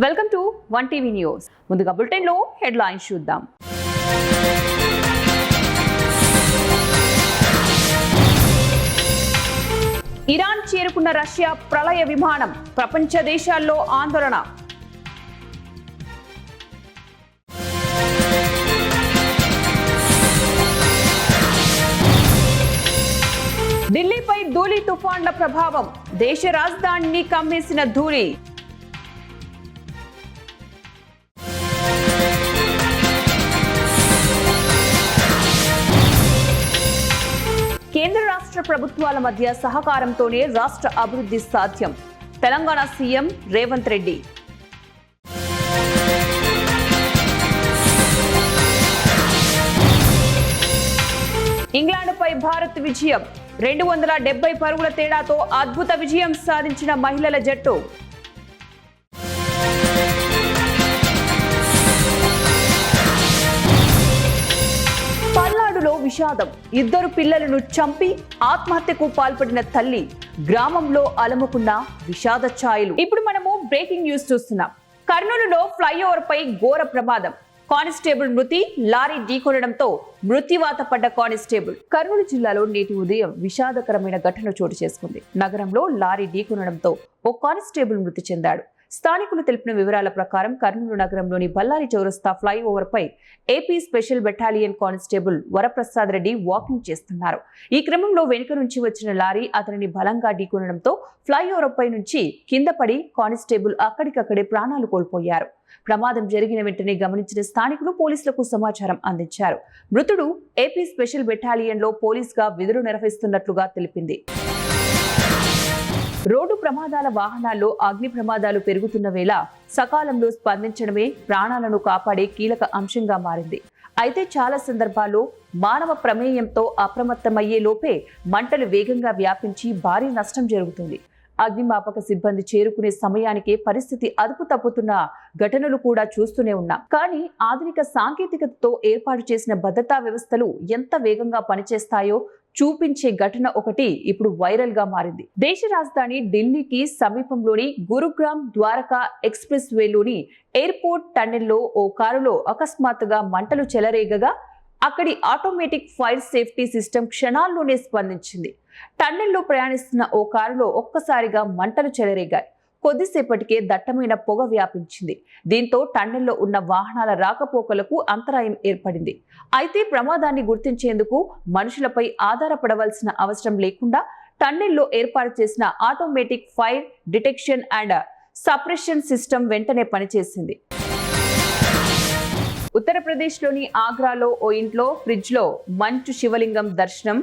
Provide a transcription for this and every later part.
Welcome to one TV news. ముందుగా bulletin లో headlines చూద్దాం. ఇరాన్ చేరుకున్న రష్యా ప్రళయ విమానం, ప్రపంచ దేశాల్లో ఆందోళన. ఢిల్లీపై ధూళి తుఫాన్ల ప్రభావం, దేశ రాజధానిని కమ్మేసిన ధూళి. కేంద్ర రాష్ట్ర ప్రభుత్వాల మధ్య సహకారంతోనే రాష్ట్ర అభివృద్ధి సాధ్యం, తెలంగాణ సీఎం రేవంత్ రెడ్డి. ఇంగ్లాండ్పై భారత్ విజయం, 270 పరుగుల తేడాతో అద్భుత విజయం సాధించిన మహిళల జట్టు. పల్నాడులో విషాదం, 2 పిల్లలను చంపి ఆత్మహత్యకు పాల్పడిన తల్లి, గ్రామంలో అలముకున్న విషాద ఛాయలు. ఇప్పుడు మనము బ్రేకింగ్ న్యూస్ చూస్తున్నాం. కర్నూలులో ఫ్లైఓవర్ పై ఘోర ప్రమాదం, కానిస్టేబుల్ మృతి, లారీ ఢీకొనడంతో మృత్యువాత పడ్డ కానిస్టేబుల్. కర్నూలు జిల్లాలో నేటి ఉదయం విషాదకరమైన ఘటన చోటు చేసుకుంది. నగరంలో లారీ ఢీకొనడంతో ఓ కానిస్టేబుల్ మృతి చెందాడు. స్థానికులు తెలిపిన వివరాల ప్రకారం కర్నూలు నగరంలోని బల్లారి చౌరస్తా ఫ్లైఓవర్ పై AP special battalion constable Varaprasad Reddy walking చేస్తున్నారు. ఈ క్రమంలో వెనుక నుంచి వచ్చిన లారీ అతనిని బలంగా ఢీకొనడంతో ఫ్లైఓవర్ పై నుంచి కింద పడి కానిస్టేబుల్ అక్కడికక్కడే ప్రాణాలు కోల్పోయారు. ప్రమాదం జరిగిన వెంటనే గమనించిన స్థానికులు పోలీసులకు సమాచారం అందించారు. మృతుడు ఏపీ స్పెషల్ బెటాలియన్ లో పోలీస్ గా విధులు నిర్వహిస్తున్నట్లుగా తెలిపింది. రోడ్డు ప్రమాదాల, వాహనాల్లో అగ్ని ప్రమాదాలు పెరుగుతున్న వేళ సకాలంలో స్పందించడమే ప్రాణాలను కాపాడే కీలక అంశంగా మారింది. అయితే చాలా సందర్భాల్లో మానవ ప్రమేయంతో అప్రమత్తమయ్యే లోపే మంటలు వేగంగా వ్యాపించి భారీ నష్టం జరుగుతుంది. అగ్నిమాపక సిబ్బంది చేరుకునే సమయానికే పరిస్థితి అదుపు తప్పుతున్న ఘటనలు కూడా చూస్తూనే ఉన్నాం. కానీ ఆధునిక సాంకేతికతతో ఏర్పాటు చేసిన భద్రతా వ్యవస్థలు ఎంత వేగంగా పనిచేస్తాయో చూపించే ఘటన ఒకటి ఇప్పుడు వైరల్ గా మారింది. దేశ రాజధాని ఢిల్లీకి సమీపంలోని గురుగ్రామ్ ద్వారకా ఎక్స్ప్రెస్ వేలోని ఎయిర్పోర్ట్ టన్నెల్లో ఓ కారులో అకస్మాత్తుగా మంటలు చెలరేగగా అక్కడి ఆటోమేటిక్ ఫైర్ సేఫ్టీ సిస్టమ్ క్షణాల్లోనే స్పందించింది. టన్నెల్లో ప్రయాణిస్తున్న ఓ కారులో ఒక్కసారిగా మంటలు చెలరేగాయి. కొద్దిసేపటికే దట్టమైన పొగ వ్యాపించింది. దీంతో టన్నెల్లో ఉన్న వాహనాల రాకపోకలకు అంతరాయం ఏర్పడింది. అయితే ప్రమాదాన్ని గుర్తించేందుకు మనుషులపై ఆధారపడవలసిన అవసరం లేకుండా టన్నెల్లో ఏర్పాటు చేసిన automatic fire detection and suppression system వెంటనే పనిచేసింది. ఉత్తరప్రదేశ్లోని ఆగ్రాలో ఓ ఇంట్లో ఫ్రిడ్జ్ లో మంచు శివలింగం దర్శనం,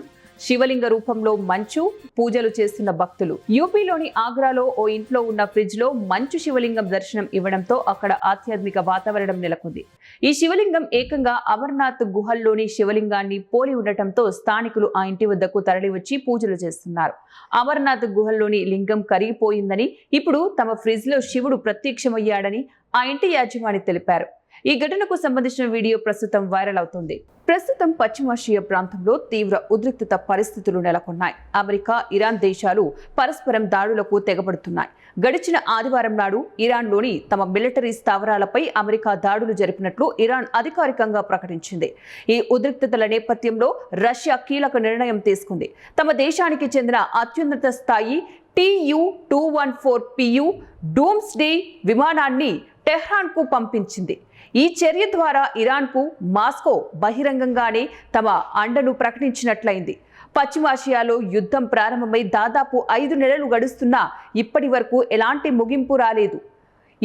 శివలింగ రూపంలో మంచు పూజలు చేస్తున్న భక్తులు. యూపీలోని ఆగ్రాలో ఓ ఇంట్లో ఉన్న ఫ్రిడ్జ్ లో మంచు శివలింగం దర్శనం ఇవ్వడంతో అక్కడ ఆధ్యాత్మిక వాతావరణం నెలకొంది. ఈ శివలింగం ఏకంగా అమర్నాథ్ గుహల్లోని శివలింగాన్ని పోలి ఉండటంతో స్థానికులు ఆ ఇంటి వద్దకు తరలివచ్చి పూజలు చేస్తున్నారు. అమర్నాథ్ గుహల్లోని లింగం కరిగిపోయిందని, ఇప్పుడు తమ ఫ్రిడ్జ్ లో శివుడు ప్రత్యక్షమయ్యాడని ఆ ఇంటి యాజమాని తెలిపారు. ఈ ఘటనకు సంబంధించిన వీడియో ప్రస్తుతం వైరల్ అవుతుంది. ప్రస్తుతం పశ్చిమాసియా ప్రాంతంలో తీవ్ర ఉద్రిక్తత పరిస్థితులు నెలకొన్నాయి. అమెరికా, ఇరాన్ దేశాలు పరస్పరం దాడులకు తెగబడుతున్నాయి. గడిచిన ఆదివారం నాడు ఇరాన్లోని తమ మిలిటరీ స్థావరాలపై అమెరికా దాడులు జరిపినట్లు ఇరాన్ అధికారికంగా ప్రకటించింది. ఈ ఉద్రిక్తతల నేపథ్యంలో రష్యా కీలక నిర్ణయం తీసుకుంది. తమ దేశానికి చెందిన అత్యున్నత స్థాయి TU-214PU డూమ్స్డే విమానాన్ని టెహ్రాన్ కు పంపించింది. ఈ చర్య ద్వారా ఇరాన్ కు మాస్కో బహిరంగంగానే తమ అండను ప్రకటించినట్లయింది. పశ్చిమాసియాలో యుద్ధం ప్రారంభమై దాదాపు 5 నెలలు గడుస్తున్నా ఇప్పటి వరకు ఎలాంటి ముగింపు రాలేదు.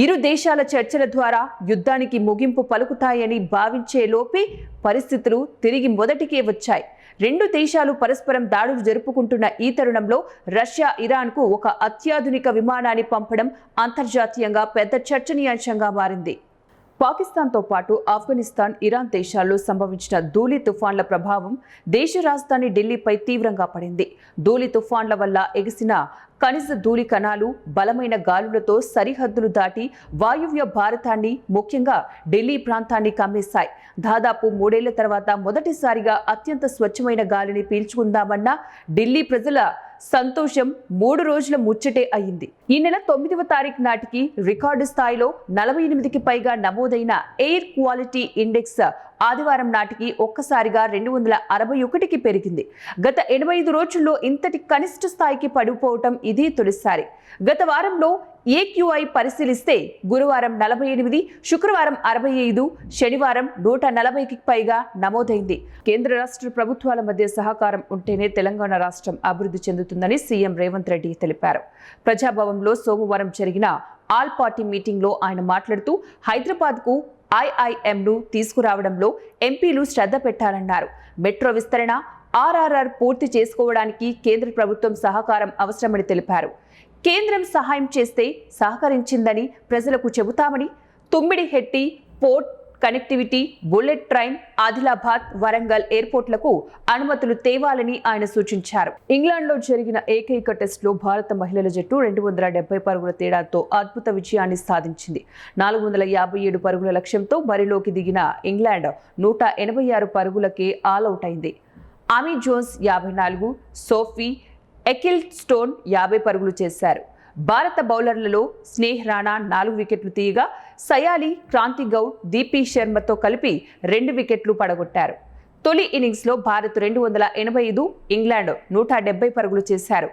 ఇరు దేశాల చర్చల ద్వారా యుద్ధానికి ముగింపు పలుకుతాయని భావించే లోపే పరిస్థితులు తిరిగి మొదటికే వచ్చాయి. 2 దేశాలు పరస్పరం దాడులు జరుపుకుంటున్న ఈ తరుణంలో రష్యా ఇరాన్కు ఒక అత్యాధునిక విమానాన్ని పంపడం అంతర్జాతీయంగా పెద్ద చర్చనీయాంశంగా మారింది. పాకిస్తాన్తో పాటు ఆఫ్ఘనిస్తాన్, ఇరాన్ దేశాల్లో సంభవించిన ధూళి తుఫాన్ల ప్రభావం దేశ రాజధాని ఢిల్లీపై తీవ్రంగా పడింది. ధూళి తుఫాన్ల వల్ల ఎగిసిన ఖనిజ ధూళి కణాలు బలమైన గాలులతో సరిహద్దులు దాటి వాయువ్య భారతాన్ని ముఖ్యంగా ఢిల్లీ ప్రాంతాన్ని కమ్మేశాయి. దాదాపు 3 ఏళ్ల తర్వాత మొదటిసారిగా అత్యంత స్వచ్ఛమైన గాలిని పీల్చుకుందామన్న ఢిల్లీ ప్రజల సంతోషం 3 రోజుల ముచ్చటే అయింది. ఈ నెల 9వ తారీఖు నాటికి రికార్డు స్థాయిలో 48కి పైగా నమోదైన ఎయిర్ క్వాలిటీ ఇండెక్స్ ఆదివారం నాటికి ఒక్కసారిగా 261కి పెరిగింది. గత 85 రోజుల్లో ఇంతటి కనిష్ట స్థాయికి పడిపోవటం ఇది తొలిసారి. గత వారంలో ఏక్యూఐ పరిశీలిస్తే గురువారం 48, శుక్రవారం 65, శనివారం 140కి పైగా నమోదైంది. కేంద్ర రాష్ట్ర ప్రభుత్వాల మధ్య సహకారం ఉంటేనే తెలంగాణ రాష్ట్రం అభివృద్ధి చెందుతుందని సీఎం రేవంత్ రెడ్డి తెలిపారు. ప్రజాభవన్లో సోమవారం జరిగిన ఆల్ పార్టీ మీటింగ్లో ఆయన మాట్లాడుతూ హైదరాబాద్కు ఐఐఎంను తీసుకురావడంలో ఎంపీలు శ్రద్ధ పెట్టాలన్నారు. మెట్రో విస్తరణ, ఆర్ఆర్ఆర్ పూర్తి చేసుకోవడానికి కేంద్ర ప్రభుత్వం సహకారం అవసరమని తెలిపారు. కేంద్రం సహాయం చేస్తే సహకరించిందని ప్రజలకు చెబుతామని, Tummidihatti port connectivity, bullet train, Adilabad, Warangal ఎయిర్పోర్ట్లకు అనుమతులు తేవాలని ఆయన సూచించారు. ఇంగ్లాండ్లో జరిగిన ఏకైక టెస్టులో భారత మహిళల జట్టు 270 పరుగుల తేడాతో అద్భుత విజయాన్ని సాధించింది. 457 పరుగుల లక్ష్యంతో బరిలోకి దిగిన ఇంగ్లాండ్ 186 పరుగులకే ఆల్అవుట్ అయింది. ఆమీ జోన్స్ 54, సోఫీ ఎకిల్స్టోన్ 50 పరుగులు చేశారు. భారత బౌలర్లలో స్నేహ్ రాణా 4 వికెట్లు తీయగా సయాలి, క్రాంతి గౌడ్, దీపీ శర్మతో కలిపి 2 వికెట్లు పడగొట్టారు. తొలి ఇన్నింగ్స్లో భారత్ 285, ఇంగ్లాండ్ 170 పరుగులు చేశారు.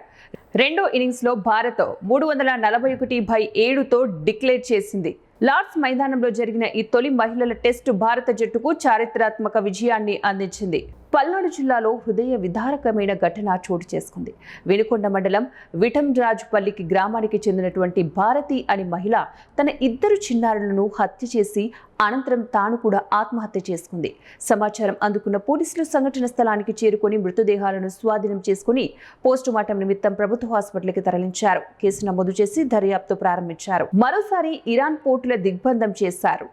రెండో ఇన్నింగ్స్లో భారత్ 341/7తో డిక్లేర్ చేసింది. లార్డ్స్ మైదానంలో జరిగిన ఈ తొలి మహిళల టెస్టు భారత జట్టుకు చారిత్రాత్మక విజయాన్ని అందించింది. పల్నాడు జిల్లాలో హృదయ విదారకమైన ఘటన చోటు చేసుకుంది. వినుకొండ మండలం విఠంరాజుపల్లికి గ్రామానికి చెందినటువంటి భారతి అనే మహిళ తన 2 చిన్నారులను హత్య చేసి అనంతరం తాను కూడా ఆత్మహత్య చేసుకుంది. సమాచారం అందుకున్న పోలీసులు సంఘటన స్థలానికి చేరుకొని మృతదేహాలను స్వాధీనం చేసుకుని పోస్టుమార్టం నిమిత్తం ప్రభుత్వ హాస్పిటల్కి తరలించారు. కేసు నమోదు చేసి దర్యాప్తు ప్రారంభించారు. మరోసారి ఇరాన్ పోర్టుల దిగ్బంధం చేశారు.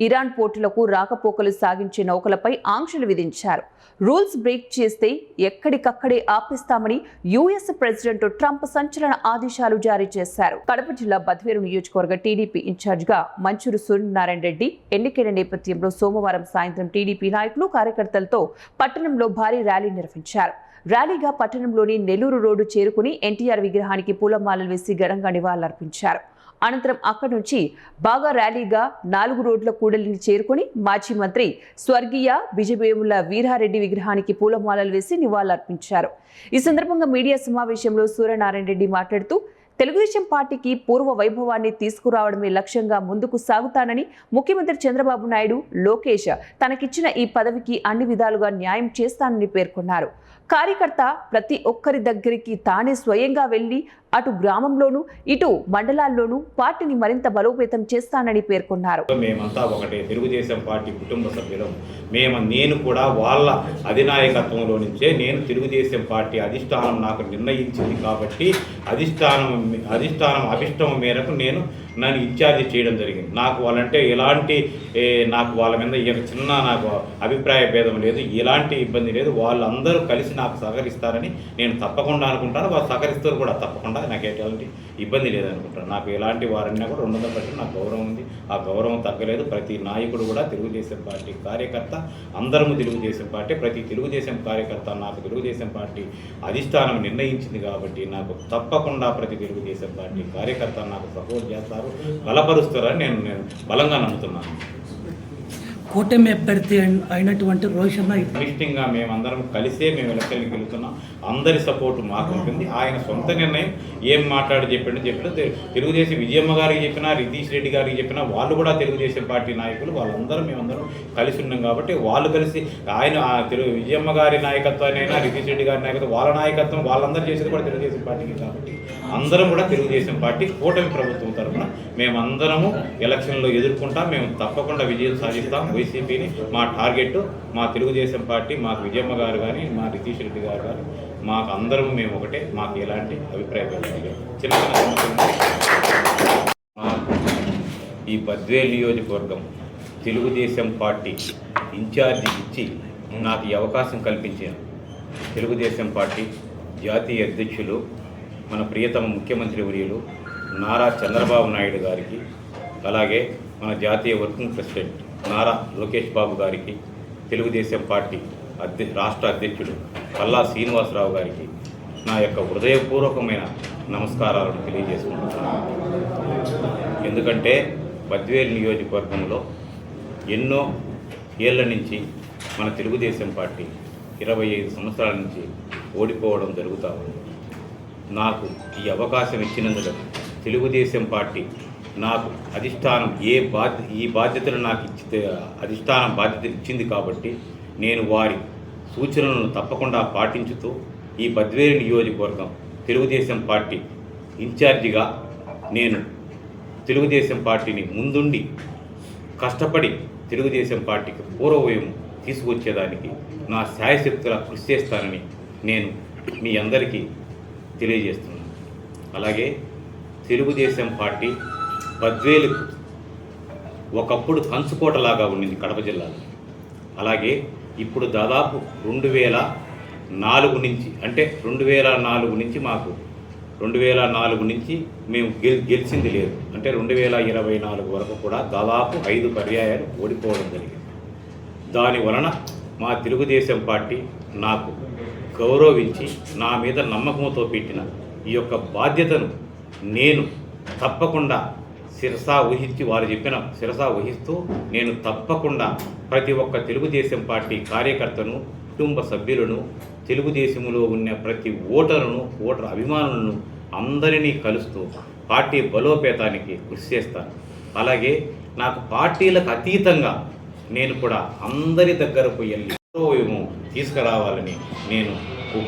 ఇరాన్ పోర్టులకు రాకపోకలు సాగించే నౌకలపై ఆంక్షలు విధించారు. రూల్స్ బ్రేక్ చేస్తే ఎక్కడికక్కడే ఆపిస్తామని యుఎస్ ప్రెసిడెంట్ ట్రంప్ సంచలన ఆదేశాలు జారీ చేశారు. కడప జిల్లా బద్వేలు నియోజకవర్గ టీడీపీ ఇన్ఛార్జిగా మంచూరు సూర్యనారాయణ రెడ్డి ఎన్నికైన నేపథ్యంలో సోమవారం సాయంత్రం టీడీపీ నాయకులు, కార్యకర్తలతో పట్టణంలో భారీ ర్యాలీ నిర్వహించారు. ర్యాలీగా పట్టణంలోని నెల్లూరు రోడ్డు చేరుకుని ఎన్టీఆర్ విగ్రహానికి పూలమాలలు వేసి ఘనంగా నివాళులర్పించారు. అనంతరం అక్కడి నుంచి బాగా ర్యాలీగా 4 రోడ్ల కూడలిని చేరుకుని మాజీ మంత్రి స్వర్గీయ బిజవేముల వీరారెడ్డి విగ్రహానికి పూలమాలలు వేసి నివాళులర్పించారు. ఈ సందర్భంగా మీడియా సమావేశంలో సూర్యనారాయణ రెడ్డి మాట్లాడుతూ తెలుగుదేశం పార్టీకి పూర్వ వైభవాన్ని తీసుకురావడమే లక్ష్యంగా ముందుకు సాగుతానని, ముఖ్యమంత్రి చంద్రబాబు నాయుడు, లోకేష్ తనకిచ్చిన ఈ పదవికి అన్ని విధాలుగా న్యాయం చేస్తానని పేర్కొన్నారు. కార్యకర్త ప్రతి ఒక్కరి దగ్గరికి తానే స్వయంగా వెళ్లి అటు గ్రామంలోనూ ఇటు మండలాల్లోనూ పార్టీని మరింత బలోపేతం చేస్తానని పేర్కొన్నారు. మేమంతా ఒకటే తెలుగుదేశం పార్టీ కుటుంబ సభ్యులం. నేను కూడా వాళ్ళ అధినాయకత్వంలో నుంచే నేను తెలుగుదేశం పార్టీ అధిష్టానం నాకు నిర్ణయించింది కాబట్టి అధిష్టానం అభిష్టం మేరకు నన్ను ఇన్ఛార్జి చేయడం జరిగింది. నాకు వాళ్ళంటే ఎలాంటి నాకు వాళ్ళ మీద చిన్న నాకు అభిప్రాయ భేదం లేదు, ఎలాంటి ఇబ్బంది లేదు. వాళ్ళందరూ కలిసి నాకు సహకరిస్తారని నేను తప్పకుండా అనుకుంటాను. వాళ్ళు సహకరిస్తారు కూడా తప్పకుండా. నాకు ఎలాంటి ఇబ్బంది లేదనుకుంటాను. నాకు ఎలాంటి వారన్నా కూడా 200% నాకు గౌరవం ఉంది. ఆ గౌరవం తగ్గలేదు. ప్రతి నాయకుడు కూడా తెలుగుదేశం పార్టీ కార్యకర్త, అందరము తెలుగుదేశం పార్టీ, ప్రతి తెలుగుదేశం కార్యకర్త నాకు తెలుగుదేశం పార్టీ అధిష్టానం నిర్ణయించింది కాబట్టి నాకు తప్పకుండా ప్రతి తెలుగుదేశం పార్టీ కార్యకర్త నాకు సపోర్ట్ చేస్తారు, బలపరుస్తారని నేను బలంగా నమ్ముతున్నాను. కూటమి అభ్యర్థి అయినటువంటి రోషన్న నిశ్చితంగా మేమందరం కలిసే మేము ఎలక్షన్కి వెళ్తున్నాం. అందరి సపోర్టు మాకు ఉంటుంది. ఆయన సొంత నిర్ణయం ఏం చెప్పాడు తెలుగుదేశం విజయమ్మ గారికి చెప్పినా, రితీష్ రెడ్డి గారికి చెప్పినా, వాళ్ళు కూడా తెలుగుదేశం పార్టీ నాయకులు. మేమందరం కలిసి ఉన్నాం కాబట్టి వాళ్ళు కలిసి ఆయన విజయమ్మ గారి నాయకత్వానైనా, రితీష్ రెడ్డి గారి నాయకత్వం, వాళ్ళ నాయకత్వం వాళ్ళందరూ చేసేది కూడా తెలుగుదేశం పార్టీకి కాబట్టి అందరం కూడా తెలుగుదేశం పార్టీ కూటమి ప్రభుత్వం తరఫున మేమందరము ఎలక్షన్లో ఎదుర్కొంటాం. మేము తప్పకుండా విజయం సాధిస్తాం. వైసీపీని మా టార్గెట్, మా తెలుగుదేశం పార్టీ, మాకు విజయమ్మ గారు కానీ, మా రితీష్ రెడ్డి గారు కానీ, మాకు అందరము మేము ఒకటే. మాకు ఎలాంటి అభిప్రాయం లేదు. చిన్న ఈ బద్వేల్ నియోజకవర్గం తెలుగుదేశం పార్టీ ఇన్ఛార్జి ఇచ్చి నాకు ఈ అవకాశం కల్పించాను. తెలుగుదేశం పార్టీ జాతీయ అధ్యక్షులు మన ప్రియతమ ముఖ్యమంత్రి వర్యులు నారా చంద్రబాబు నాయుడు గారికి, అలాగే మన జాతీయ వర్కింగ్ ప్రెసిడెంట్ నారా లోకేష్ బాబు గారికి, తెలుగుదేశం పార్టీ రాష్ట్ర అధ్యక్షుడు పల్లా శ్రీనివాసరావు గారికి నా యొక్క హృదయపూర్వకమైన నమస్కారాలను తెలియజేసుకుంటున్నాను. ఎందుకంటే బద్వేలు నియోజకవర్గంలో ఎన్నో ఏళ్ల నుంచి మన తెలుగుదేశం పార్టీ 25 సంవత్సరాల నుంచి ఓడిపోవడం జరుగుతూ ఉంది. నాకు ఈ అవకాశం ఇచ్చినందుకు తెలుగుదేశం పార్టీ నాకు అధిష్టానం ఈ బాధ్యతను నాకు అధిష్టానం బాధ్యత ఇచ్చింది కాబట్టి నేను వారి సూచనలను తప్పకుండా పాటించుతూ ఈ బద్వేలు నియోజకవర్గం తెలుగుదేశం పార్టీ ఇన్ఛార్జిగా నేను తెలుగుదేశం పార్టీని ముందుండి కష్టపడి తెలుగుదేశం పార్టీకి పూర్వవయం తీసుకొచ్చేదానికి నా శాయశక్తులా కృషి చేస్తానని నేను మీ అందరికీ తెలియజేస్తున్నాను. అలాగే తెలుగుదేశం పార్టీ బద్వేలు ఒకప్పుడు కంచుకోటలాగా ఉండింది కడప జిల్లాలో. అలాగే ఇప్పుడు దాదాపు 2004 నుంచి, అంటే 2004 నుంచి మాకు 2004 నుంచి మేము గెలిచింది లేదు. అంటే 2024 వరకు కూడా దాదాపు 5 పర్యాయాలు ఓడిపోవడం జరిగింది. దాని వలన మా తెలుగుదేశం పార్టీ నాకు గౌరవించి నా మీద నమ్మకంతో పెట్టిన ఈ యొక్క బాధ్యతను నేను తప్పకుండా వారు చెప్పిన శిరసా వహిస్తూ నేను తప్పకుండా ప్రతి ఒక్క తెలుగుదేశం పార్టీ కార్యకర్తను, కుటుంబ సభ్యులను, తెలుగుదేశంలో ఉన్న ప్రతి ఓటర్ అభిమానులను అందరినీ కలుస్తూ పార్టీ బలోపేతానికి కృషి చేస్తాను. అలాగే నాకు పార్టీలకు అతీతంగా నేను కూడా అందరి దగ్గరకు వెళ్ళి తీసుకురావాలని నేను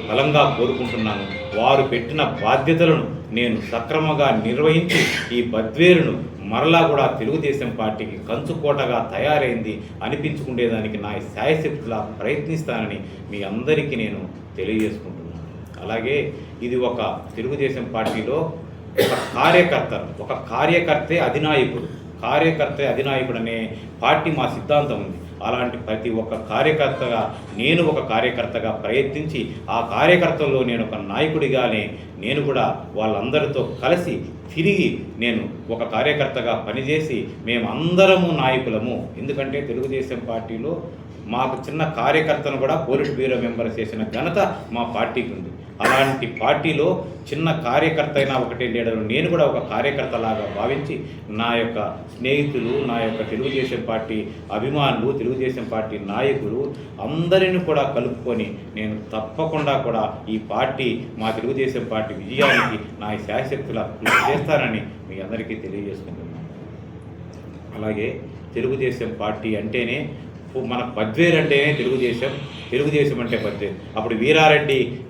బలంగా కోరుకుంటున్నాను. వారు పెట్టిన బాధ్యతలను నేను సక్రమంగా నిర్వహించి ఈ బద్వేలును మరలా కూడా తెలుగుదేశం పార్టీకి కంచుకోటగా తయారైంది అనిపించుకునేదానికి నా శాయశక్తులా ప్రయత్నిస్తానని మీ అందరికీ నేను తెలియజేసుకుంటున్నాను. అలాగే ఇది ఒక తెలుగుదేశం పార్టీలో ఒక కార్యకర్తే అధినాయకుడు అనే పార్టీ మా సిద్ధాంతం ఉంది. అలాంటి ప్రతి ఒక్క కార్యకర్తగా నేను ఒక కార్యకర్తగా ప్రయత్నించి ఆ కార్యకర్తల్లో నేను ఒక నాయకుడిగానే నేను కూడా వాళ్ళందరితో కలిసి తిరిగి నేను ఒక కార్యకర్తగా పనిచేసి మేమందరము నాయకులము. ఎందుకంటే తెలుగుదేశం పార్టీలో మాకు చిన్న కార్యకర్తను కూడా పోలిట్ బ్యూరో మెంబర్ చేసిన ఘనత మా పార్టీకి ఉంది. అలాంటి పార్టీలో చిన్న కార్యకర్త అయినా ఒకటే లీడరు, నేను కూడా ఒక కార్యకర్తలాగా భావించి నా యొక్క స్నేహితులు, నా యొక్క తెలుగుదేశం పార్టీ అభిమానులు, తెలుగుదేశం పార్టీ నాయకులు అందరిని కూడా కలుపుకొని నేను తప్పకుండా కూడా ఈ పార్టీ మా తెలుగుదేశం పార్టీ విజయానికి నా శాయశక్తులా కృషి చేస్తానని మీ అందరికీ తెలియజేసుకుంటున్నాను. అలాగే తెలుగుదేశం పార్టీ అంటేనే మన బద్వేలు అంటేనే తెలుగుదేశం అంటే బద్వేలు. అప్పుడు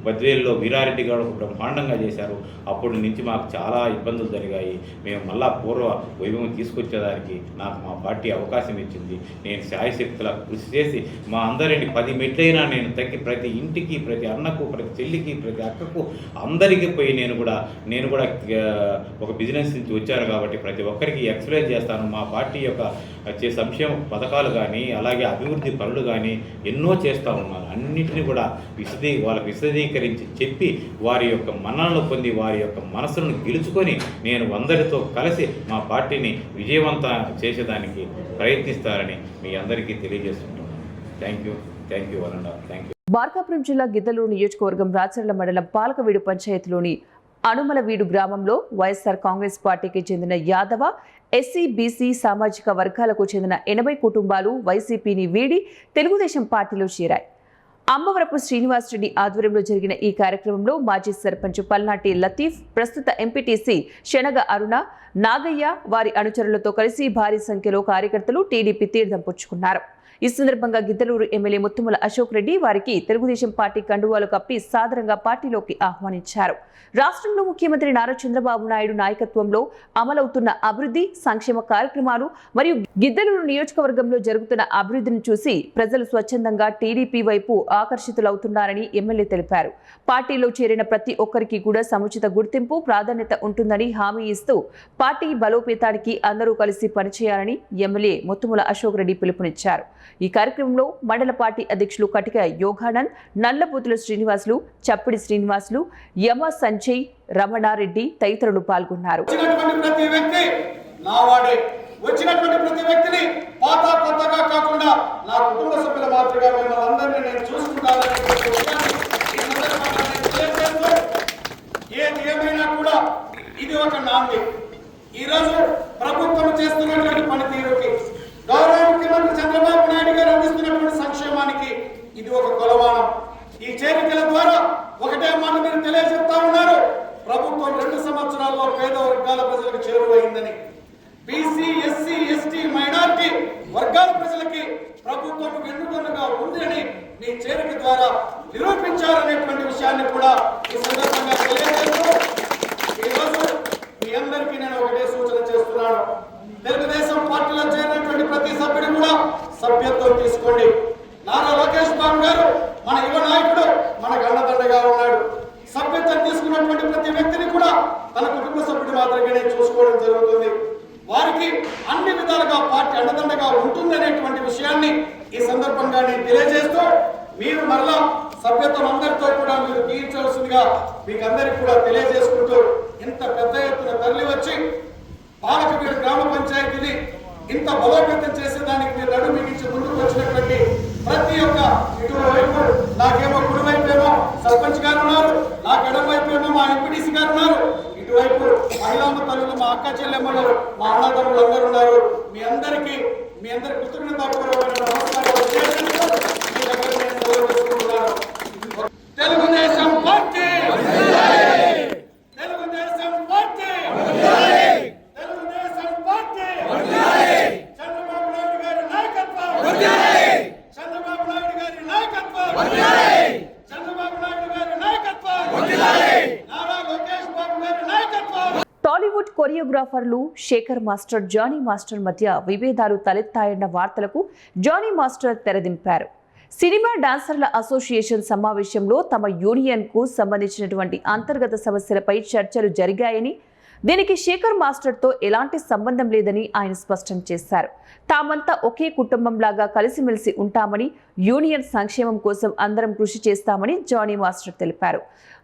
బద్వేలులో వీరారెడ్డి గారు బ్రహ్మాండంగా చేశారు. అప్పటి నుంచి మాకు చాలా ఇబ్బందులు జరిగాయి. మేము మళ్ళా పూర్వ వైభవం తీసుకొచ్చేదానికి నాకు మా పార్టీ అవకాశం ఇచ్చింది. నేను శాయశక్తులా కృషి చేసి మా అందరిని 10 మెట్లైనా నేను తగ్గి ప్రతి ఇంటికి, ప్రతి అన్నకు, ప్రతి చెల్లికి, ప్రతి అక్కకు అందరికీ పోయి నేను కూడా ఒక బిజినెస్ నుంచి వచ్చాను కాబట్టి ప్రతి ఒక్కరికి ఎక్స్ప్లెయిన్ చేస్తాను. మా పార్టీ యొక్క సంక్షేమ పథకాలు కానీ, అలాగే అభివృద్ధి పనులు కానీ ఎన్నో చేస్తూ ఉన్నారు. అన్నింటినీ కూడా వాళ్ళకు విశదీకరించి చెప్పి వారి యొక్క మన్ననలు పొంది వారి యొక్క మనసులను గెలుచుకొని నేను అందరితో కలిసి మా పార్టీని విజయవంతం చేసేదానికి ప్రయత్నిస్తారని మీ అందరికీ తెలియజేస్తున్నాను. థ్యాంక్ యూ వరండా. Thank you. మార్కాపురం జిల్లా గిద్దలూరు నియోజకవర్గం రాచర్ల మండలం పాలకవీడు పంచాయతీలోని అనుమలవీడు గ్రామంలో వైఎస్ఆర్ కాంగ్రెస్ పార్టీకి చెందిన యాదవ, ఎస్సీ, బీసీ సామాజిక వర్గాలకు చెందిన 80 కుటుంబాలు వైసీపీని వీడి తెలుగుదేశం పార్టీలో చేరాయి. అమ్మవరపు శ్రీనివాసరెడ్డి ఆధ్వర్యంలో జరిగిన ఈ కార్యక్రమంలో మాజీ సర్పంచ్ పల్నాటి లతీఫ్, ప్రస్తుత ఎంపీటీసీ శనగ అరుణ, నాగయ్య, వారి అనుచరులతో కలిసి భారీ సంఖ్యలో కార్యకర్తలు టీడీపీ తీర్థం పుచ్చుకున్నారు. ఈ సందర్భంగా గిద్దలూరు ఎమ్మెల్యే ముత్తుముల అశోక్ రెడ్డి వారికి తెలుగుదేశం పార్టీ కండువాలు కప్పి సాదరంగా పార్టీలోకి ఆహ్వానించారు. రాష్ట్రంలో ముఖ్యమంత్రి నారా చంద్రబాబు నాయుడు నాయకత్వంలో అమలవుతున్న అభివృద్ధి, సంక్షేమ కార్యక్రమాలు మరియు గిద్దలూరు నియోజకవర్గంలో జరుగుతున్న అభివృద్ధిని చూసి ప్రజలు స్వచ్ఛందంగా టీడీపీ వైపు ఆకర్షితులవుతున్నారని ఎమ్మెల్యే తెలిపారు. పార్టీలో చేరిన ప్రతి ఒక్కరికి కూడా సముచిత గుర్తింపు, ప్రాధాన్యత ఉంటుందని హామీ ఇస్తూ పార్టీ బలోపేతానికి అందరూ కలిసి పనిచేయాలని ఎమ్మెల్యే ముత్తుముల అశోక్ రెడ్డి పిలుపునిచ్చారు. ఈ కార్యక్రమంలో మండల పార్టీ అధ్యక్షులు కటిక యోగానంద్, నల్లబూతుల శ్రీనివాసులు, చప్పిడి శ్రీనివాసులు, యమ సంజయ్, రమణారెడ్డి తదితరులు పాల్గొన్నారు. వచ్చినటువంటి ప్రతి వ్యక్తిని పాత కొత్తగా కాకుండా నా కుటుంబ సభ్యుల మాదిరిగా మిమ్మల్ని అందరినీ నేను చూసుకుంటానని ఏది ఏమైనా కూడా ఇది ఒక నాంది. ఈరోజు ప్రభుత్వం చేస్తున్నటువంటి పనితీరుకి, గౌరవ ముఖ్యమంత్రి చంద్రబాబు నాయుడు గారు అందిస్తున్నటువంటి సంక్షేమానికి ఇది ఒక కొలమానం. ఈ చేరికల ద్వారా ఒకటే మాట మీరు తెలియజెప్తా ఉన్నారు, ప్రభుత్వం 2 సంవత్సరాల్లో పేద వర్గాల ప్రజలకు చేరువైందని. బీసీ, ఎస్సీ, ఎస్టీ, మైనారిటీ వర్గాల ప్రజలకి ప్రభుత్వం వెన్నుదన్నుగా ఉందని మీ చేరిక ద్వారా నిరూపించారనేటువంటి విషయాన్ని కూడా ఈ సందర్భంగా తెలియజేస్తూ ఈరోజు మీ అందరికీ నేను ఒకటే సూచన చేస్తున్నాను. తెలుగుదేశం పార్టీలో చేరినటువంటి ప్రతి సభ్యుడు కూడా సభ్యత్వం తీసుకోండి. నారా లోకేష్ బాబు గారు మన యువ నాయకుడు, మనకు అండదండగా ఉన్నాడు. సభ్యత్వం తీసుకున్నటువంటి ప్రతి వ్యక్తిని కూడా తన కుటుంబ సభ్యుడి మాత్రమే చూసుకోవడం జరుగుతుంది. వారికి అన్ని విధాలుగా పార్టీ అండదండగా ఉంటుందనేటువంటి విషయాన్ని ఈ సందర్భంగా నేను తెలియజేస్తూ, మీరు మరలా సభ్యత్వం అందరితో కూడా మీరు తీర్చవలసిందిగా మీకు అందరికీ కూడా తెలియజేసుకుంటూ, ఇంత పెద్ద ఎత్తున తరలి వచ్చి పాలకవీడు గ్రామ పంచాయతీని ఇంత బలోపేతం చేసేదానికి మీరు నడుము బిగించి ముందుకు వచ్చినటువంటి ప్రతి ఒక్క, ఇటువైపు నాకేమో కుడివైపేమో సర్పంచ్ గారు ఉన్నారు, నాకు ఎడమవైపేమో మా ఎంపీడీసీ గారు ఉన్నారు, ఇటువైపు మహిళామ తల్లులు, మా అక్క చెల్లెమ్మలు, మా అన్నదమ్ములు అందరూ ఉన్నారు. మీ అందరి కృతజ్ఞతాపూర్వకమైన నమస్కారాలు చేస్తూ మీ దగ్గర నేను సెలవుకుంటున్నాను. Telugu Desam party, Telugu Desam party, Telugu Desam party, Chandrababu Naidu గారి నాయకత్వం, చంద్రబాబు నాయుడు గారి నాయకత్వం, చంద్రబాబు నాయుడు గారి నాయకత్వం, నారా లోకేష్ బాబు గారి నాయకత్వం. టాలీవుడ్ కొరియోగ్రాఫర్లు శేఖర్ మాస్టర్, జానీ మాస్టర్ మధ్య విభేదాలు తలెత్తాయన్న వార్తలకు జానీ మాస్టర్ తెరదింపారు. సినిమా డాన్సర్ల అసోసియేషన్ సమావేశంలో తమ యూనియన్కు సంబంధించినటువంటి అంతర్గత సమస్యలపై చర్చలు జరిగాయని, దీనికి శేఖర్ మాస్టర్తో ఎలాంటి సంబంధం లేదని ఆయన స్పష్టం చేశారు. తామంతా ఒకే కుటుంబంలాగా కలిసిమెలిసి ఉంటామని, యూనియన్ సంక్షేమం కోసం అందరం కృషి చేస్తామని జానీ మాస్టర్ తెలిపారు.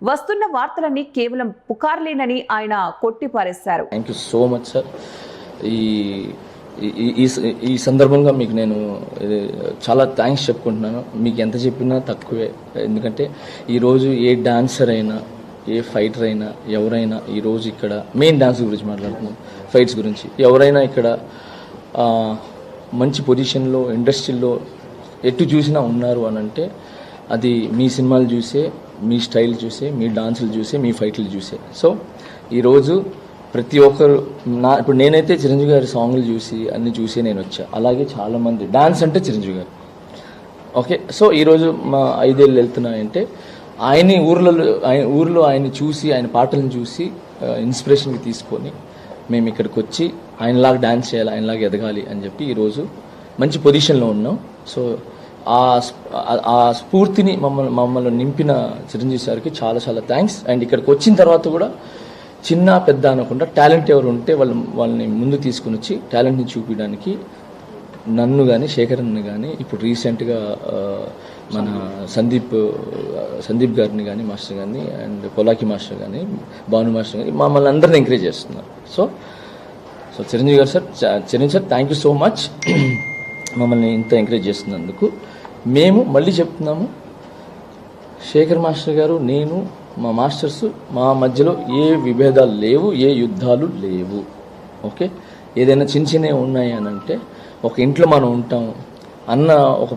వస్తున్న వార్తలన్నీ కేవలం పుకార్లేనని ఆయన కొట్టిపారేశారు. Thank you so much sir. ఈ సందర్భంగా మీకు నేను చాలా థ్యాంక్స్ చెప్పుకుంటున్నాను. మీకు ఎంత చెప్పినా తక్కువే. ఎందుకంటే ఈరోజు ఏ డాన్సర్ అయినా, ఏ ఫైటర్ అయినా, ఎవరైనా ఈరోజు ఇక్కడ మెయిన్ డాన్స్ గురించి మాట్లాడుతున్నాం, ఫైట్స్ గురించి, ఎవరైనా ఇక్కడ మంచి పొజిషన్లో ఇండస్ట్రీలో ఎటు చూసినా ఉన్నారు అని అంటే అది మీ సినిమాలు చూసే, మీ స్టైల్ చూసే, మీ డాన్సులు చూసే, మీ ఫైట్లు చూసే. సో ఈరోజు ప్రతి ఒక్కరు ఇప్పుడు నేనైతే చిరంజీవి గారి సాంగ్లు చూసి అన్ని చూసి నేను వచ్చా. అలాగే చాలామంది డాన్స్ అంటే చిరంజీవి గారు. ఓకే, సో ఈరోజు మా 5 ఏళ్ళు వెళ్తున్నాయంటే ఆయన ఊర్లో ఆయన్ని చూసి, ఆయన పాటలను చూసి ఇన్స్పిరేషన్కి తీసుకొని మేము ఇక్కడికి వచ్చి ఆయనలాగా డాన్స్ చేయాలి, ఆయనలాగా ఎదగాలి అని చెప్పి ఈరోజు మంచి పొజిషన్లో ఉన్నాం. సో ఆ స్ఫూర్తిని మమ్మల్ని నింపిన చిరంజీవి సార్కి చాలా చాలా థ్యాంక్స్. అండ్ ఇక్కడికి వచ్చిన తర్వాత కూడా చిన్న పెద్ద అనకుండా టాలెంట్ ఎవరు ఉంటే వాళ్ళని ముందు తీసుకుని వచ్చి టాలెంట్ని చూపించడానికి నన్ను కానీ, శేఖరన్ని కానీ, ఇప్పుడు రీసెంట్గా మన సందీప్ గారిని కానీ, మాస్టర్ కానీ, అండ్ పొలాకి మాస్టర్ కానీ, భాను మాస్టర్ కానీ మమ్మల్ని అందరిని ఎంకరేజ్ చేస్తున్నారు. సో చిరంజీవి గారు sir, Chiranjeevi sir thank you so much మమ్మల్ని ఇంత ఎంకరేజ్ చేస్తున్నందుకు. మేము మళ్ళీ చెప్తున్నాము, శేఖర్ మాస్టర్ గారు, నేను, మా మాస్టర్స్, మా మధ్యలో ఏ విభేదాలు లేవు, ఏ యుద్ధాలు లేవు. ఓకే, ఏదైనా చిన్నవి ఉన్నాయి అని అంటే ఒక ఇంట్లో మనం ఉంటాం, అన్న ఒక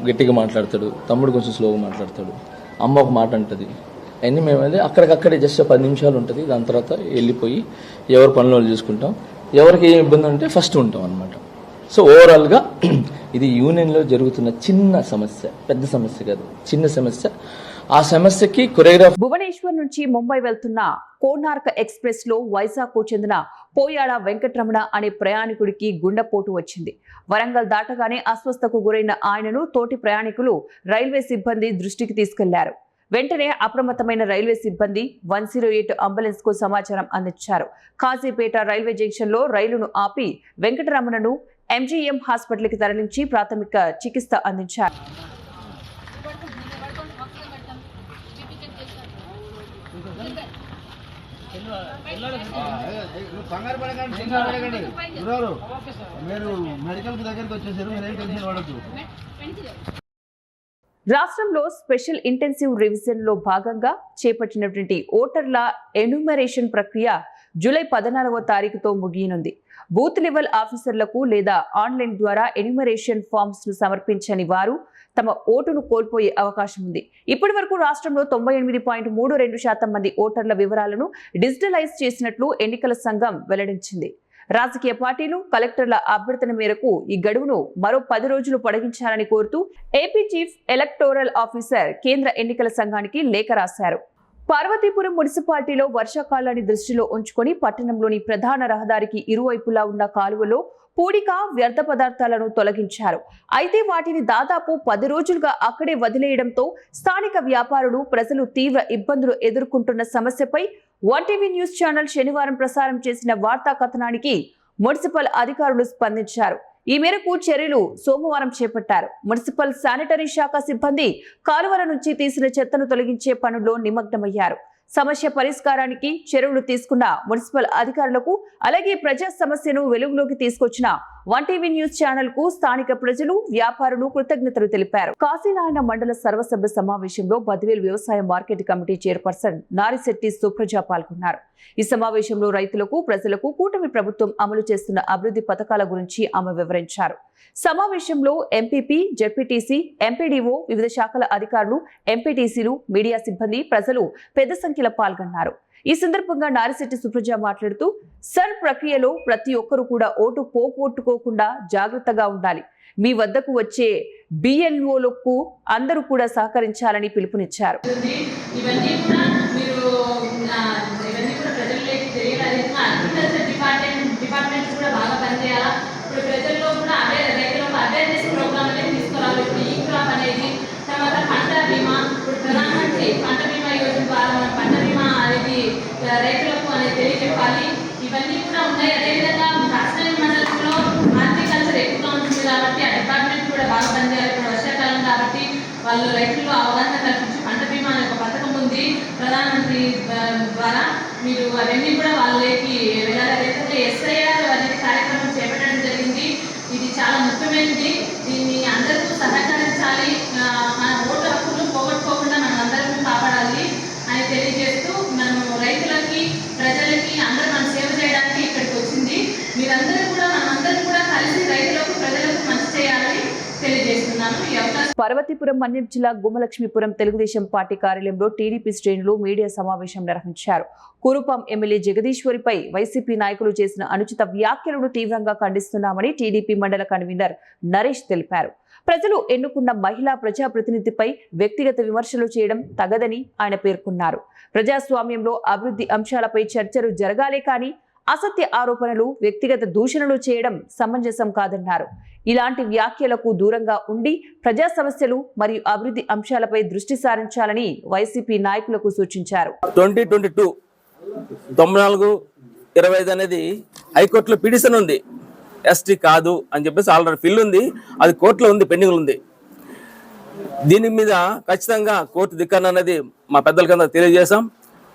గట్టిగా మాట్లాడతాడు, తమ్ముడు కొంచెం స్లోగా మాట్లాడతాడు, అమ్మ ఒక మాట అంటుంది, అన్నీ మేమైతే అక్కడికక్కడే జస్ట్ 10 నిమిషాలు ఉంటుంది. దాని తర్వాత వెళ్ళిపోయి ఎవరి పనులు చూసుకుంటాం. ఎవరికి ఏ ఇబ్బంది ఉంటే ఫస్ట్ ఉంటాం అనమాట. సో ఓవరాల్గా ఇది యూనియన్లో జరుగుతున్న చిన్న సమస్య, పెద్ద సమస్య కాదు, చిన్న సమస్య. ఆ సమస్యకి కొరియోగ్రాఫ్. భువనేశ్వర్ నుంచి ముంబై వెళ్తున్న కోనార్క ఎక్స్ప్రెస్ లో వైజాగ్ కు చెందిన పోయాడ వెంకటరమణ అనే ప్రయాణికుడికి గుండెపోటు వచ్చింది. వరంగల్ దాటగానే అస్వస్థకు గురైన ఆయనను తోటి ప్రయాణికులు రైల్వే సిబ్బంది దృష్టికి తీసుకెళ్లారు. వెంటనే అప్రమత్తమైన రైల్వే సిబ్బంది 108 అంబులెన్స్ కు సమాచారం అందించారు. కాజీపేట రైల్వే జంక్షన్ లో రైలును ఆపి వెంకటరమణను ఎంజీఎం హాస్పిటల్కి తరలించి ప్రాథమిక చికిత్స అందించారు. రాష్ట్రంలో స్పెషల్ ఇంటెన్సివ్ రివిజన్ లో భాగంగా చేపట్టినటువంటి ఓటర్ల ఎన్యూమరేషన్ ప్రక్రియ జూలై 14వ తారీఖుతో ముగియనుంది. బూత్ లెవెల్ ఆఫీసర్లకు లేదా ఆన్లైన్ ద్వారా ఎన్యూమరేషన్ ఫామ్స్ ను సమర్పించని వారు తమ ఓటును కోల్పోయే అవకాశం ఉంది. ఇప్పటి వరకు రాష్ట్రంలో 98.32% మంది ఓటర్ల వివరాలను డిజిటలైజ్ చేసినట్లు ఎన్నికల సంఘం వెల్లడించింది. రాజకీయ పార్టీలు కలెక్టర్ల అభ్యర్థన మేరకు ఈ గడువును మరో 10 రోజులు పొడిగించాలని కోరుతూ ఏపీ చీఫ్ ఎలక్టోరల్ ఆఫీసర్ కేంద్ర ఎన్నికల సంఘానికి లేఖ రాశారు. పార్వతీపురం మున్సిపాలిటీలో వర్షాకాలాన్ని దృష్టిలో ఉంచుకొని పట్టణంలోని ప్రధాన రహదారికి ఇరువైపులా ఉన్న కాలువలో పూడిక వ్యర్థ పదార్థాలను తొలగించారు. అయితే వాటిని దాదాపు 10 రోజులుగా అక్కడే వదిలేయడంతో స్థానిక వ్యాపారులు ప్రజలు తీవ్ర ఇబ్బందులు ఎదుర్కొంటున్న సమస్యపై 1TV న్యూస్ ఛానల్ శనివారం ప్రసారం చేసిన వార్తా కథనానికి మున్సిపల్ అధికారులు స్పందించారు. ఈ మేరకు చర్యలు సోమవారం చేపట్టారు. మున్సిపల్ శానిటరీ శాఖ సిబ్బంది కాలువల నుంచి తీసిన చెత్తను తొలగించే పనుల్లో నిమగ్నమయ్యారు. సమస్య పరిష్కారానికి చర్యలు తీసుకున్న మున్సిపల్ అధికారులకు అలాగే ప్రజా సమస్యను వెలుగులోకి తీసుకొచ్చిన 1TV న్యూస్ ఛానల్ కు స్థానిక ప్రజలు వ్యాపారులు కృతజ్ఞతలు తెలిపారు. కాశీనారాయణ మండల సర్వసభ్య సమావేశంలో బద్వేల్ వ్యవసాయ market committee chairperson Narisetti Supraja పాల్గొన్నారు. ఈ సమావేశంలో రైతులకు ప్రజలకు కూటమి ప్రభుత్వం అమలు చేస్తున్న అభివృద్ధి పథకాల గురించి ఆమె వివరించారు. సమావేశంలో ఎంపీపీ, జెడ్పీటీసీ, ఎంపీడీఓ, వివిధ శాఖల అధికారులు, ఎంపీటీసీలు, మీడియా సిబ్బంది, ప్రజలు పెద్ద సంఖ్యలో పాల్గొన్నారు. ఈ సందర్భంగా నారిశెట్టి సుప్రజ మాట్లాడుతూ సర్ ప్రక్రియలో ప్రతి ఒక్కరూ కూడా ఓటు పోగొట్టుకోకుండా జాగ్రత్తగా ఉండాలి. మీ వద్దకు వచ్చే బిఎల్ఓలకు అందరూ కూడా సహకరించాలని పిలుపునిచ్చారు. ఇవన్నీ కూడా ప్రజల్లోకి తెలియాలి. అగ్రికల్చర్ డిపార్ట్మెంట్స్ కూడా బాగా పనిచేయాలా. ఇప్పుడు ప్రజల్లో కూడా రైతులకు అవేర్నెస్ ప్రోగ్రామ్ అనేది తీసుకురావాలి. ఇప్పుడు ఈ క్రాప్ అనేది, తర్వాత పంట బీమా, ఇప్పుడు ప్రధానమంత్రి పంట బీమా యోజన ద్వారా మన పంట బీమా అనేది రైతులకు అనేది తెలియజెప్పాలి. ఇవన్నీ కూడా ఉన్నాయి. అదేవిధంగా రాష్ట్ర మండలంలో హార్టికల్చర్ ఎక్కువగా ఉంటుంది కాబట్టి ఆ డిపార్ట్మెంట్ కూడా బాగా పనిచేయాలి. ఇప్పుడు వర్షాకాలం కాబట్టి వాళ్ళు రైతుల్లో అవగాహన కల్పించి పంట బీమా అనే ఒక పథకం ఉంది ప్రధానమంత్రి ద్వారా. మీరు అవన్నీ కూడా వాళ్ళకి వెళ్ళాలి. అదేవిధంగా SIR అనేది కార్యక్రమం చేపట్టడం జరిగింది. ఇది చాలా ముఖ్యమైనది. దీన్ని అందరూ సహకరించాలి. మన ఓటు హక్కును పోగొట్టుకోకుండా మనం అందరం కాపాడాలి అని తెలియజేస్తూ మనము రైతులకి, ప్రజలకి అందరూ మనం సేవ చేయడానికి ఇక్కడికి వచ్చింది. మీరందరూ కూడా మనమందరూ కూడా కలిసి రైతులకు, ప్రజలకు మంచి చేయాలని తెలియజేస్తున్నాను. ఈ అవకాశం పార్వతీపురం మన్యం జిల్లా గుమ్మలక్ష్మీపురం తెలుగుదేశం పార్టీ కార్యాలయంలో టీడీపీ శ్రేణులు మీడియా సమావేశం నిర్వహించారు. కురుపాం ఎమ్మెల్యే జగదీశ్వరిపై వైసీపీ నాయకులు చేసిన అనుచిత వ్యాఖ్యలను తీవ్రంగా ఖండిస్తున్నామని టీడీపీ మండల కన్వీనర్ నరేష్ తెలిపారు. ప్రజలు ఎన్నుకున్న మహిళా ప్రజాప్రతినిధిపై వ్యక్తిగత విమర్శలు చేయడం తగదని ఆయన పేర్కొన్నారు. ప్రజాస్వామ్యంలో అభివృద్ధి అంశాలపై చర్చలు జరగాలే కానీ అసత్య ఆరోపణలు, వ్యక్తిగత దూషణలు చేయడం సమంజసం కాదన్నారు. ఇలాంటి వ్యాఖ్యలకు దూరంగా ఉండి ప్రజా సమస్యలు మరియు అభివృద్ధి అంశాలపై దృష్టి సారించాలని వైసీపీ నాయకులకు సూచించారు. 2022 94-25 అనేది హైకోర్టులో పిటిషన్ ఉంది. ఎస్టీ కాదు అని చెప్పేసి ఆల్రెడీ ఫిల్ ఉంది. అది కోర్టులో ఉంది, పెండింగ్ ఉంది. దీని మీద ఖచ్చితంగా కోర్టు ధిక్కరణ అనేది మా పెద్దలకి తెలియజేశాం.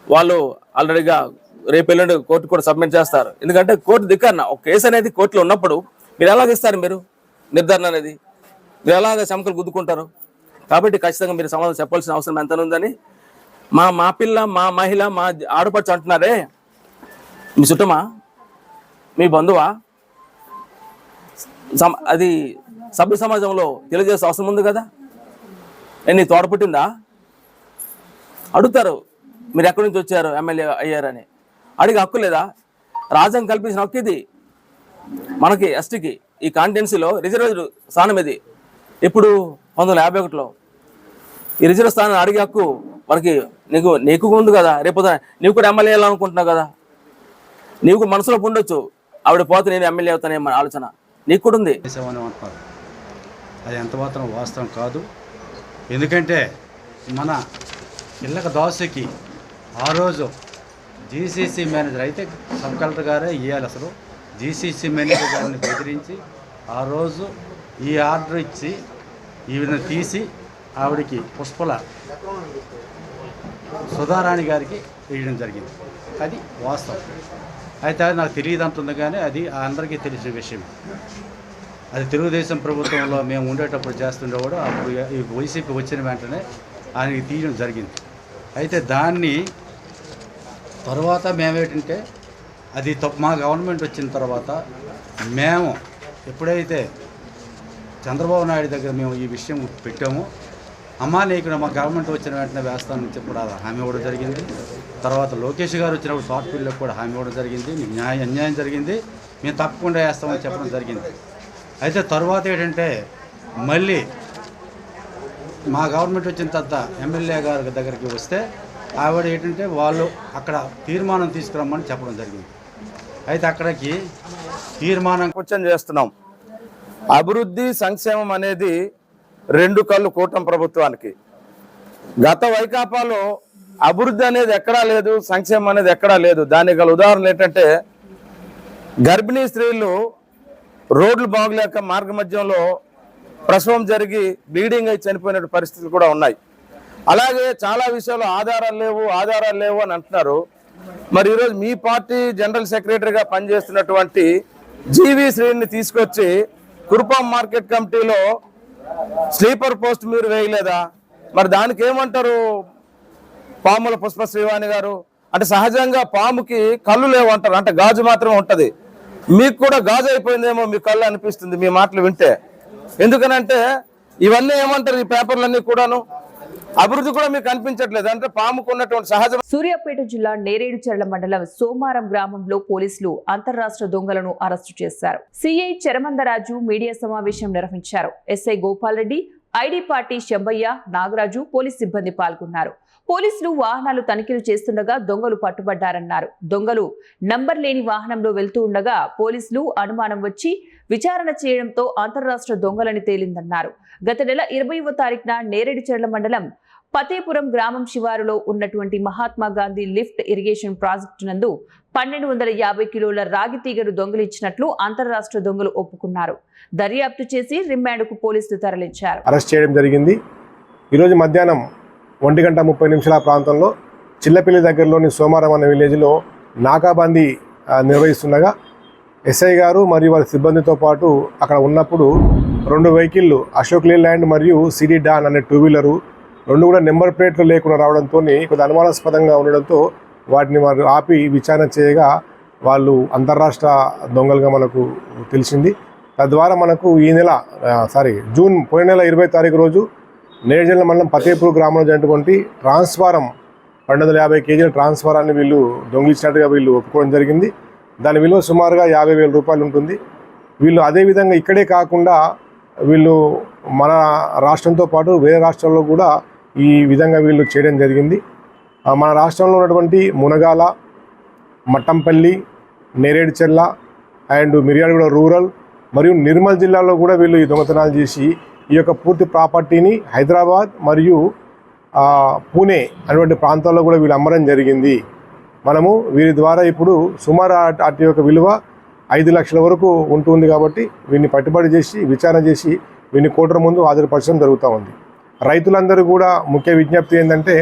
వాళ్ళు ఆల్రెడీగా రేపు ఎల్లుండి కోర్టు కూడా సబ్మిట్ చేస్తారు. ఎందుకంటే కోర్టు ధిక్కరణ, ఒక కేసు అనేది కోర్టులో ఉన్నప్పుడు మీరు ఎలాగిస్తారు? మీరు నిర్ధారణ అనేది మీరు ఎలాగ శంకలు గుద్దుకుంటారు? కాబట్టి ఖచ్చితంగా మీరు సమాధానం చెప్పాల్సిన అవసరం ఎంత ఉందని మా పిల్ల, మా మహిళ, మా ఆడపడుచు అంటున్నారే, మీ చుట్టమా, మీ బంధువా? అది సభ్య సమాజంలో తెలియజేసే అవసరం ఉంది కదా. నీ తోడ పుట్టిందా అడుగుతారు. మీరు ఎక్కడి నుంచి వచ్చారు, ఎమ్మెల్యే అయ్యారని అడిగే హక్కు లేదా? రాజ్యాంగం కల్పించిన హక్కు ఇది మనకి. ఎస్టీకి ఈ కాన్స్టిట్యున్సీలో రిజర్వ్ స్థానం ఇది. ఇప్పుడు 1951లో ఈ రిజర్వ్ స్థానం అడిగే హక్కు మనకి నీకు ఉంది కదా. రేపు నీవు కూడా ఎమ్మెల్యే అవ్వాలనుకుంటున్నావు కదా. నీకు మనసులో ఉండొచ్చు, ఆవిడ పోతే నేను ఎమ్మెల్యే అవుతానేమో ఆలోచన నీకు కూడా ఉంది. అది ఎంత మాత్రం వాస్తవం కాదు. ఎందుకంటే మన ఇళ్ళక దోశకి ఆ రోజు జీసీసీ మేనేజర్ అయితే సబ్ కలెక్టర్ గారే ఇవ్వాలి. అసలు జీసీసీ మేనేజర్ గారిని బెదిరించి ఆ రోజు ఈ ఆర్డర్ ఇచ్చి ఈవిని తీసి ఆవిడికి పుష్పల సుధారాణి గారికి వేయడం జరిగింది. అది వాస్తవం. అయితే అది నాకు తెలియదు అంటుంది, కానీ అది అందరికీ తెలిసిన విషయం. అది తెలుగుదేశం ప్రభుత్వంలో మేము ఉండేటప్పుడు చేస్తుండేవాడు. అప్పుడు ఈ వైసీపీ వచ్చిన వెంటనే ఆయనకి తీయడం జరిగింది. అయితే దాన్ని తర్వాత మేమేంటంటే అది మా గవర్నమెంట్ వచ్చిన తర్వాత మేము ఎప్పుడైతే చంద్రబాబు నాయుడు దగ్గర మేము ఈ విషయం పెట్టామో, అమ్మా నీకు మా గవర్నమెంట్ వచ్చిన వెంటనే వేస్తానని చెప్పి హామీ ఇవ్వడం జరిగింది. తర్వాత లోకేష్ గారు వచ్చినప్పుడు షార్ట్ ఫీల్డ్లో కూడా హామీ ఇవ్వడం జరిగింది. నీకు అన్యాయం జరిగింది, మేము తప్పకుండా వేస్తామని చెప్పడం జరిగింది. అయితే తర్వాత ఏంటంటే మళ్ళీ మా గవర్నమెంట్ వచ్చిన తర్వాత ఎమ్మెల్యే గారి దగ్గరికి వస్తే ఆవిడ ఏంటంటే వాళ్ళు అక్కడ తీర్మానం తీసుకురమ్మని చెప్పడం జరిగింది. అయితే అక్కడికి తీర్మానం క్వశ్చన్ చేస్తున్నాం. అభివృద్ధి సంక్షేమం అనేది రెండు కళ్ళు కూటమి ప్రభుత్వానికి. గత వైకాపాలో అభివృద్ధి అనేది ఎక్కడా లేదు, సంక్షేమం అనేది ఎక్కడా లేదు. దానికి గల ఉదాహరణ ఏంటంటే గర్భిణీ స్త్రీలు రోడ్లు బాగలేక మార్గ మధ్యంలో ప్రసవం జరిగి బ్లీడింగ్ అయి చనిపోయిన పరిస్థితులు కూడా ఉన్నాయి. అలాగే చాలా విషయాల్లో ఆధారాలు లేవు అని అంటున్నారు. మరి ఈరోజు మీ పార్టీ జనరల్ సెక్రటరీగా పనిచేస్తున్నటువంటి జీవి శ్రీని తీసుకొచ్చి కురుపాం మార్కెట్ కమిటీలో స్లీపర్ పోస్ట్ మీరు వేయలేదా? మరి దానికి ఏమంటారు పాముల పుష్ప శ్రీవాణి గారు? అంటే సహజంగా పాముకి కళ్ళు లేవు అంటారు, అంటే గాజు మాత్రమే ఉంటది. మీకు కూడా గాజు అయిపోయిందేమో మీ కళ్ళు అనిపిస్తుంది మీ మాటలు వింటే. ఎందుకనంటే ఇవన్నీ ఏమంటారు ఈ పేపర్లన్నీ కూడాను, అభివృద్ధి కూడా మీకు అనిపించట్లేదు. అంటే పాముకు ఉన్నటువంటి సహజ. సూర్యాపేట జిల్లా నేరేడుచర్ల మండలం సోమారం గ్రామంలో పోలీసులు అంతర్రాష్ట్ర దొంగలను అరెస్టు చేశారు. సిఐ చరమందరాజు మీడియా సమావేశం నిర్వహించారు. SI Gopal Reddy, ID party Shambaiah, Nagaraju, police సిబ్బంది పాల్గొన్నారు. పోలీసులు వాహనాలు తనిఖీలు చేస్తుండగా దొంగలు పట్టుబడ్డారన్నారు. దొంగలు నంబర్ లేని వాహనంలో వెళ్తూ ఉండగా పోలీసులు అనుమానం వచ్చి విచారణ చేయడంతో అంతర్రాష్ట్ర దొంగలని తేలిందన్నారు. గత నెల 20వ తారీఖున నేరేడుచర్ల మండలం ఫతేపురం గ్రామం శివారులో ఉన్నటువంటి Mahatma Gandhi lift irrigation project నందు 1250 కిలోల రాగి తీగను దొంగిలించినట్లు అంతర్రాష్ట్ర దొంగలు ఒప్పుకున్నారు. దర్యాప్తు చేసి రిమాండ్కు పోలీసులు తరలించారు. అరెస్ట్ చేయడం జరిగింది. ఈరోజు మధ్యాహ్నం 1:30 ప్రాంతంలో చిల్లపల్లి దగ్గరలోని సోమారం అనే విలేజ్లో నాకాబందీ నిర్వహిస్తుండగా ఎస్ఐ గారు మరియు వారి సిబ్బందితో పాటు అక్కడ ఉన్నప్పుడు 2 వెహికల్లు అశోక్ లేలాండ్ మరియు సిడి డాన్ అనే 2 వీలరు 2 కూడా నెంబర్ ప్లేట్లు లేకుండా రావడంతో కొద్ది అనుమానాస్పదంగా ఉండడంతో వాటిని వారు ఆపి విచారణ చేయగా వాళ్ళు అంతర్రాష్ట్ర దొంగలుగా మనకు తెలిసింది. తద్వారా మనకు జూన్ పోయిన నెల 20వ తారీఖు రోజు నేరేడుచర్ల మండలం ఫతేపూర్ గ్రామంలో జరిగినటువంటి ట్రాన్స్ఫారం 250 కేజీల ట్రాన్స్ఫారాన్ని వీళ్ళు దొంగిలించినట్టుగా వీళ్ళు ఒప్పుకోవడం జరిగింది. దాని విలువ సుమారుగా 50,000 రూపాయలు ఉంటుంది. వీళ్ళు అదేవిధంగా ఇక్కడే కాకుండా వీళ్ళు మన రాష్ట్రంతో పాటు వేరే రాష్ట్రాల్లో కూడా ఈ విధంగా వీళ్ళు చేయడం జరిగింది. మన రాష్ట్రంలో ఉన్నటువంటి మునగాల, మట్టంపల్లి, నేరేడుచర్ల అండ్ మిర్యాలగూడ రూరల్ మరియు నిర్మల్ జిల్లాలో కూడా వీళ్ళు ఈ దొంగతనాలు చేసి ఈ యొక్క పూర్తి ప్రాపర్టీని హైదరాబాద్ మరియు పూణే అటువంటి ప్రాంతాల్లో కూడా వీళ్ళు అమ్మడం జరిగింది. మనము వీరి ద్వారా ఇప్పుడు సుమారు వాటి యొక్క విలువ 5 లక్షల వరకు ఉంటుంది. కాబట్టి వీరిని పట్టుబడి చేసి విచారణ చేసి వీరిని కోర్టు ముందు హాజరుపరచడం జరుగుతూ ఉంది. రైతులందరూ కూడా ముఖ్య విజ్ఞప్తి ఏంటంటే,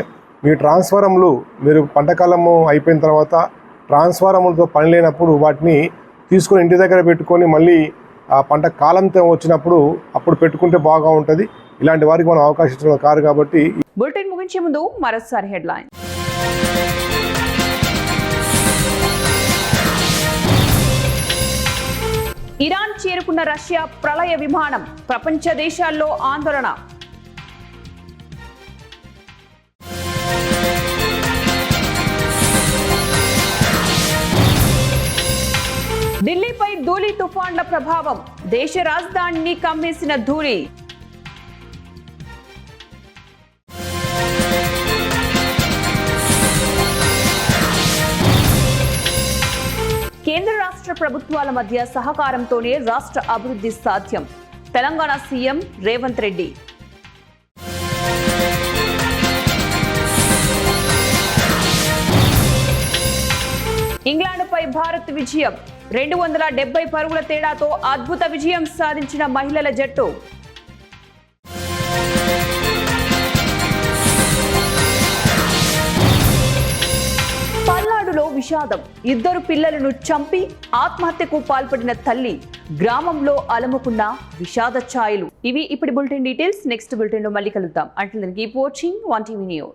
మీ ట్రాన్స్ఫారంలు మీరు పంటకాలము అయిపోయిన తర్వాత ట్రాన్స్ఫారంలతో పని లేనప్పుడు వాటిని తీసుకొని ఇంటి దగ్గర పెట్టుకొని మళ్ళీ ఆ పంట కాలంతో వచ్చినప్పుడు అప్పుడు పెట్టుకుంటే బాగా ఉంటుంది. ఇలాంటి వారికి మనం అవకాశం ఇచ్చిన కాదు. కాబట్టి బులెటిన్ ముగించే ముందు మరోసారి హెడ్లైన్. ఇరాన్ చేరుకున్న రష్యా ప్రళయ విమానం, ప్రపంచ దేశాల్లో ఆందోళన. ఢిల్లీపై ధూళి తుఫాన్ల ప్రభావం, దేశ రాజధానిని కమ్మేసిన ధూళి. కేంద్ర రాష్ట్ర ప్రభుత్వాల మధ్య సహకారంతోనే రాష్ట్ర అభివృద్ధి సాధ్యం, తెలంగాణ సీఎం రేవంత్ రెడ్డి. ఇంగ్లాండ్పై భారత్ విజయం, 270 పరుగుల తేడాతో అద్భుత విజయం సాధించిన మహిళల జట్టు. పల్నాడులో విషాదం. 2 పిల్లలను చంపి ఆత్మహత్యకు పాల్పడిన తల్లి. గ్రామంలో అలముకున్న విషాద ఛాయలు. ఇవి ఇప్పుడు బులెటిన్ డీటెయిల్స్. నెక్స్ట్ బులెటిన్ లో మళ్ళీ కలుద్దాం. Until then keep watching 1TV news.